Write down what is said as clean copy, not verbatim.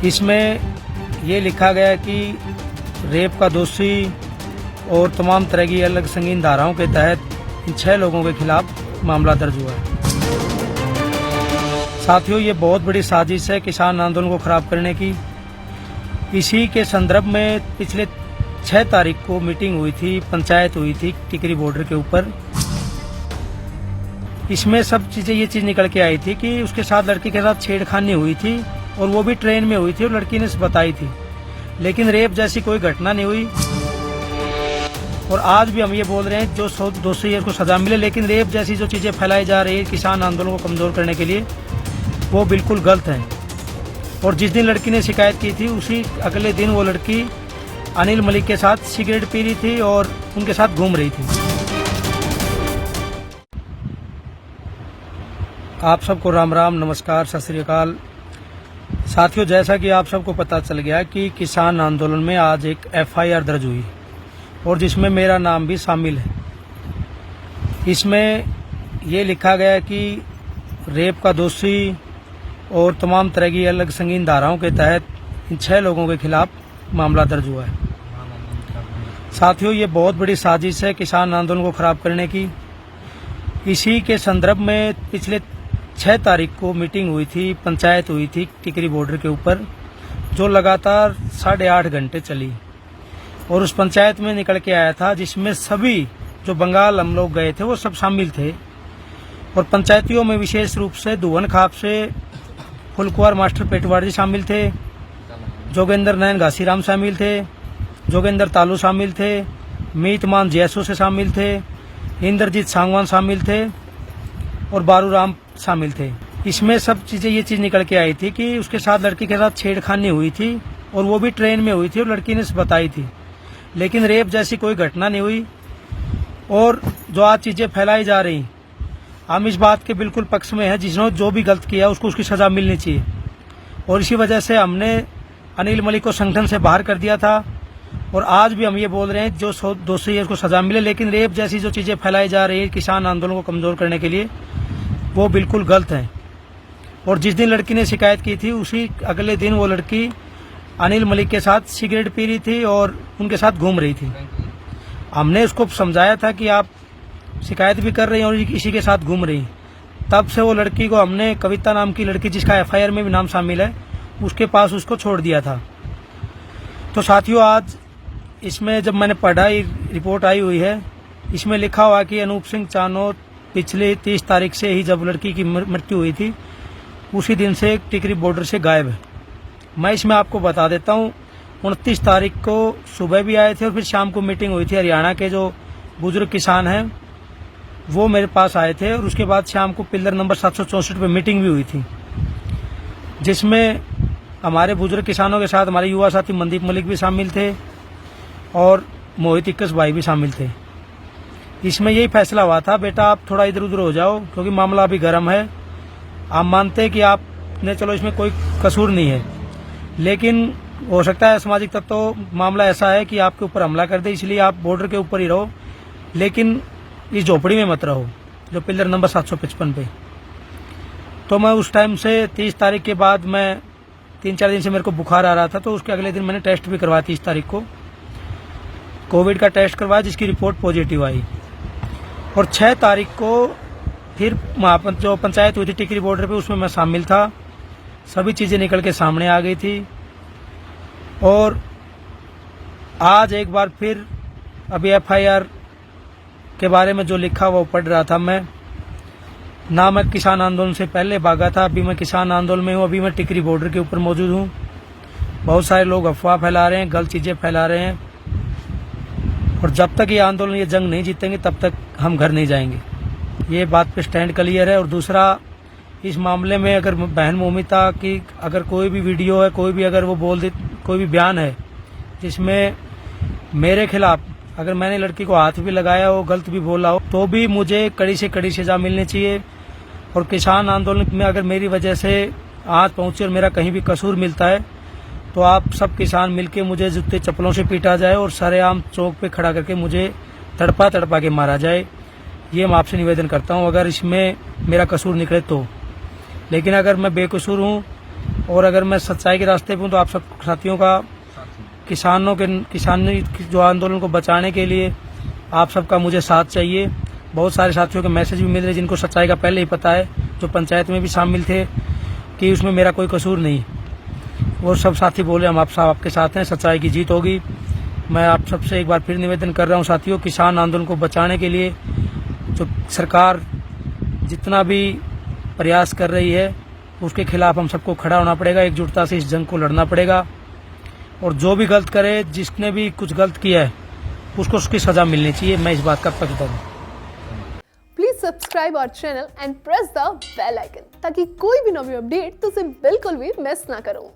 इसमें ये लिखा गया है कि रेप का दोषी और तमाम तरह की अलग संगीन धाराओं के तहत इन 6 लोगों के खिलाफ मामला दर्ज हुआ है। साथियों, ये बहुत बड़ी साजिश है किसान आंदोलन को खराब करने की। इसी के संदर्भ में पिछले 6 तारीख को मीटिंग हुई थी, पंचायत हुई थी टिकरी बॉर्डर के ऊपर। इसमें सब चीजें ये चीज निकल के आई थी कि उसके साथ लड़की के साथ छेड़खानी हुई थी और वो भी ट्रेन में हुई थी और लड़की ने बताई थी, लेकिन रेप जैसी कोई घटना नहीं हुई। और आज भी हम ये बोल रहे हैं जो दोषी है उसको सजा मिले, लेकिन रेप जैसी जो चीजें फैलाई जा रही है किसान आंदोलन को कमजोर करने के लिए, वो बिल्कुल गलत है। और जिस दिन लड़की ने शिकायत की थी उसी अगले दिन वो लड़की अनिल मलिक के साथ सिगरेट पी रही थी और उनके साथ घूम रही थी। आप सबको राम राम, नमस्कार, सत श्री अकाल। साथियों, जैसा कि आप सबको पता चल गया कि किसान आंदोलन में आज एक FIR दर्ज हुई और जिसमें मेरा नाम भी शामिल है। इसमें ये लिखा गया है कि रेप का दोषी और तमाम तरह की अलग संगीन धाराओं के तहत इन 6 लोगों के खिलाफ मामला दर्ज हुआ है। साथियों, ये बहुत बड़ी साजिश है किसान आंदोलन को खराब करने की। इसी के संदर्भ में पिछले 6 तारीख को मीटिंग हुई थी, पंचायत हुई थी टिकरी बॉर्डर के ऊपर, जो लगातार 8.5 घंटे चली। और उस पंचायत में निकल के आया था जिसमें सभी जो बंगाल हम लोग गए थे वो सब शामिल थे। और पंचायतियों में विशेष रूप से धुवन खाप से फुलकुआर मास्टर पेटवाड़ जी शामिल थे, जोगेंद्र नयन घासीराम शामिल थे, जोगेंद्र तालू शामिल थे, मीतमान जैसो से शामिल थे, इंद्रजीत सांगवान शामिल थे और बारूराम शामिल थे। इसमें सब चीजें ये चीज निकल के आई थी कि उसके साथ लड़की के साथ छेड़खानी हुई थी और वो भी ट्रेन में हुई थी और लड़की ने बताई थी, लेकिन रेप जैसी कोई घटना नहीं हुई। और जो आज चीजें फैलाई जा रही, हम इस बात के बिल्कुल पक्ष में है, जिसने जो भी गलत किया उसको उसकी सजा मिलनी चाहिए। और इसी वजह से हमने अनिल मलिक को संगठन से बाहर कर दिया था। और आज भी हम ये बोल रहे हैं जो दोषी है उसको सजा मिले, लेकिन रेप जैसी जो चीजें फैलाई जा रही है किसान आंदोलन को कमजोर करने के लिए, वो बिल्कुल गलत है। और जिस दिन लड़की ने शिकायत की थी उसी अगले दिन वो लड़की अनिल मलिक के साथ सिगरेट पी रही थी और उनके साथ घूम रही थी। हमने उसको समझाया था कि आप शिकायत भी कर रही हैं और इसी के साथ घूम रही। तब से वो लड़की को हमने, कविता नाम की लड़की जिसका FIR में भी नाम शामिल है, उसके पास उसको छोड़ दिया था। तो साथियों, आज इसमें जब मैंने पढ़ाई, रिपोर्ट आई हुई है, इसमें लिखा हुआ कि अनूप सिंह चानोद पिछले 30 तारीख से ही जब लड़की की मृत्यु हुई थी उसी दिन से टिकरी बॉर्डर से गायब है। मैं इसमें आपको बता देता हूँ, 29 तारीख को सुबह भी आए थे और फिर शाम को मीटिंग हुई थी। हरियाणा के जो बुजुर्ग किसान हैं वो मेरे पास आए थे और उसके बाद शाम को पिलर नंबर 764 पे मीटिंग भी हुई थी, जिसमें हमारे बुजुर्ग किसानों के साथ हमारे युवा साथी मनदीप मलिक भी शामिल थे और मोहित इक्कस भाई भी शामिल थे। इसमें यही फैसला हुआ था, बेटा आप थोड़ा इधर उधर हो जाओ क्योंकि मामला अभी गर्म है। आप मानते हैं कि आपने, चलो इसमें कोई कसूर नहीं है, लेकिन हो सकता है सामाजिक तत्व मामला ऐसा है कि आपके ऊपर हमला कर दे, इसलिए आप बॉर्डर के ऊपर ही रहो, लेकिन इस झोपड़ी में मत रहो जो पिलर नंबर 755 पे। तो मैं उस टाइम से 30 तारीख के बाद, मैं 3-4 दिन से मेरे को बुखार आ रहा था, तो उसके अगले दिन मैंने टेस्ट भी करवाया। 30 तारीख को कोविड का टेस्ट करवाया जिसकी रिपोर्ट पॉजिटिव आई। और 6 तारीख को फिर वहाँ जो पंचायत हुई थी टिकरी बॉर्डर पे, उसमें मैं शामिल था। सभी चीजें निकल के सामने आ गई थी। और आज एक बार फिर अभी FIR के बारे में जो लिखा वो पढ़ रहा था मैं। ना मैं किसान आंदोलन से पहले भागा था, अभी मैं किसान आंदोलन में हूँ, अभी मैं टिकरी बॉर्डर के ऊपर मौजूद हूँ। बहुत सारे लोग अफवाह फैला रहे हैं, गलत चीजें फैला रहे हैं, और जब तक ये आंदोलन, ये जंग नहीं जीतेंगे तब तक हम घर नहीं जाएंगे। ये बात पे स्टैंड क्लियर है। और दूसरा, इस मामले में अगर बहन मोमिता की अगर कोई भी वीडियो है, कोई भी अगर वो बोल दे, कोई भी बयान है जिसमें मेरे खिलाफ, अगर मैंने लड़की को हाथ भी लगाया हो, गलत भी बोला हो, तो भी मुझे कड़ी से कड़ी सजा मिलनी चाहिए। और किसान आंदोलन में अगर मेरी वजह से आज पहुंचे और मेरा कहीं भी कसूर मिलता है तो आप सब किसान मिलके मुझे जूते चप्पलों से पीटा जाए और सरेआम चौक पे खड़ा करके मुझे तड़पा तड़पा के मारा जाए। ये मैं आपसे निवेदन करता हूं, अगर इसमें मेरा कसूर निकले तो। लेकिन अगर मैं बेकसूर हूं और अगर मैं सच्चाई के रास्ते पे हूँ तो आप सब साथियों का किसानी जो आंदोलन को बचाने के लिए आप सबका मुझे साथ चाहिए। बहुत सारे साथियों के मैसेज भी मिल रहे जिनको सच्चाई का पहले ही पता है, जो पंचायत में भी शामिल थे कि उसमें मेरा कोई कसूर नहीं। वो सब साथी बोले हम आपके साथ हैं, सच्चाई की जीत होगी। मैं आप सबसे एक बार फिर निवेदन कर रहा हूँ साथियों, किसान आंदोलन को बचाने के लिए जो सरकार जितना भी प्रयास कर रही है उसके खिलाफ हम सबको खड़ा होना पड़ेगा, एकजुटता से इस जंग को लड़ना पड़ेगा। और जो भी गलत करे, जिसने भी कुछ गलत किया है उसको उसकी सजा मिलनी चाहिए। मैं इस बात का पक्षधर हूँ। Please subscribe our channel and press the bell icon ताकि कोई भी नवी अपडेट तुझे बिल्कुल भी मिस ना करो।